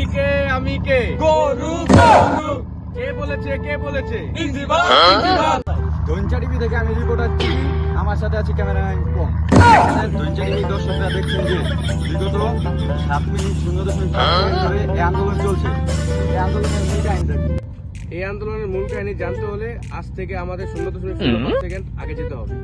আমি কে আমি কে গরু গরু কে বলেছে ধনচা টিভি থেকে আমি রিপোর্টার টিভি, আমার সাথে আছে ক্যামেরাম্যান কম। ধনচা টিভি দর্শকরা দেখছেন যে বিগত 7 মিনিট 0.5 ধরে এই আন্দোলন চলছে। এই আন্দোলনের মূল কাহিনীটা কি? এই আন্দোলনের মূল কাহিনী জানতে হলে আজ থেকে আমাদের 0.05 সেকেন্ড আগে যেতে হবে।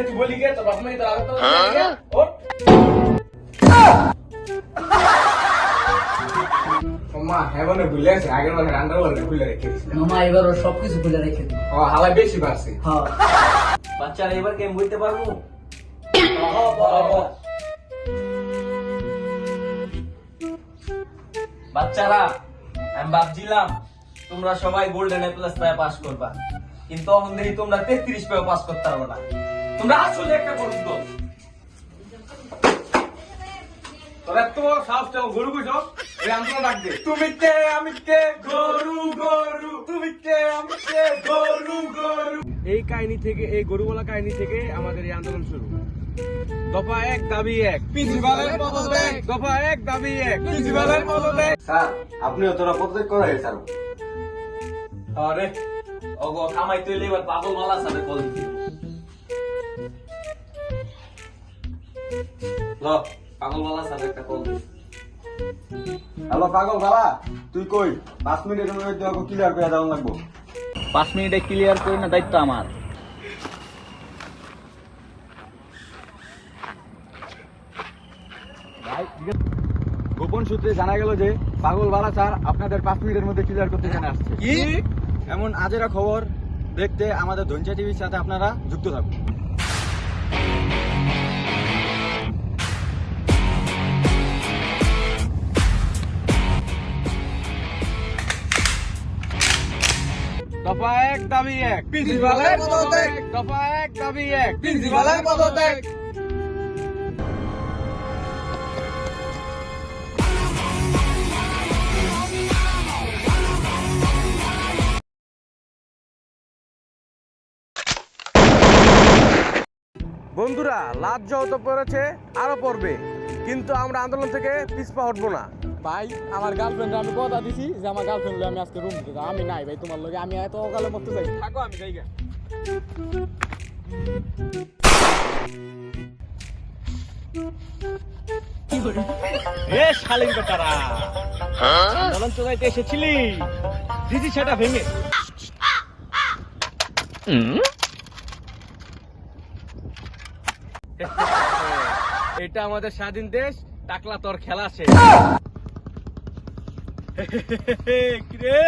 তুই বলি কে তোর বাপ মাই তোর আগত ওঠ মা হেভনে ভুলে আছে আগের বার রান্নার বলে খুলে রেখে দিছিল মামা এবার ওর সবকিছু খুলে রেখে দিই। ও হাওয়া বেশি বাড়ছে হ্যাঁ বাচ্চারা এবার গেম বুঝতে পারবো। বাচ্চারা আমি ভাবছিলাম তোমরা সবাই গোল্ডেন এ প্লাস পায় পাস করবা, কিন্তু এখন দেখি তোমরা 33 পায় পাস করতে পারবে না। তোমরা আসলে একটা গরু দল। তোরা তো সাহস চাও গরু কইছো এই আন্দোলন ডাক দে তুমি কে আমি কে গরু গরু তুমি কে আমি কে গরু গরু। এই কাহিনী থেকে এই গরুওয়ালা কাহিনী থেকে আমাদের এই আন্দোলন শুরু। দফা 1 দাবি 1 প্রিন্সিপালের পদত্যাগ। দফা 1 দাবি 1 প্রিন্সিপালের পদত্যাগ। স্যার, আপনিও তোরা পদত্যাগ করা স্যার। আরে ওগো কামাই তুই এবার পাগল মালা সাথে কল দিবি। ল পাগল মালা সাথে একটা কল দিবি। হ্যালো পাগল বাবা, তুই কই? 5 মিনিটের মধ্যে তোকে ক্লিয়ার করে দেওয়া লাগবো। 5 মিনিটে ক্লিয়ার করি না, দায়িত্ব আমার। গোপন সূত্রে জানা গেল যে পাগল বালা স্যার আপনাদের 5 মিনিটের মধ্যে ক্লিয়ার করতে এখানে আসছে। কি এমন আজেরা খবর দেখতে আমাদের ধনচা টিভির সাথে আপনারা যুক্ত থাকুন। দফা 1 দাবি 1 প্রিন্সিপালের পদত্যাগ। দফা 1 দাবি 1 প্রিন্সিপালের পদত্যাগ। বন্ধুরা লাজ্জাও তো পড়েছে আরো পড়বে, কিন্তু আমরা আন্দোলন থেকে পিছপা হটবো না। ভাই আমার গার্লফ্রেন্ড আমি কথা দিছি যে আমার গার্লফ্রেন্ড আমি আজকে রুম থেকে আমি নাই ভাই তোমার লগে আমি এত অকালে মরতে চাই। থাকো আমি যাই গে। এ শালিন বেটারা আন্দোলন চলাইতে এসেছিলি দিদি সেটা ভেঙে এটা আমাদের স্বাধীন দেশ, টাকলা তোর খেলা শেষ। কিরে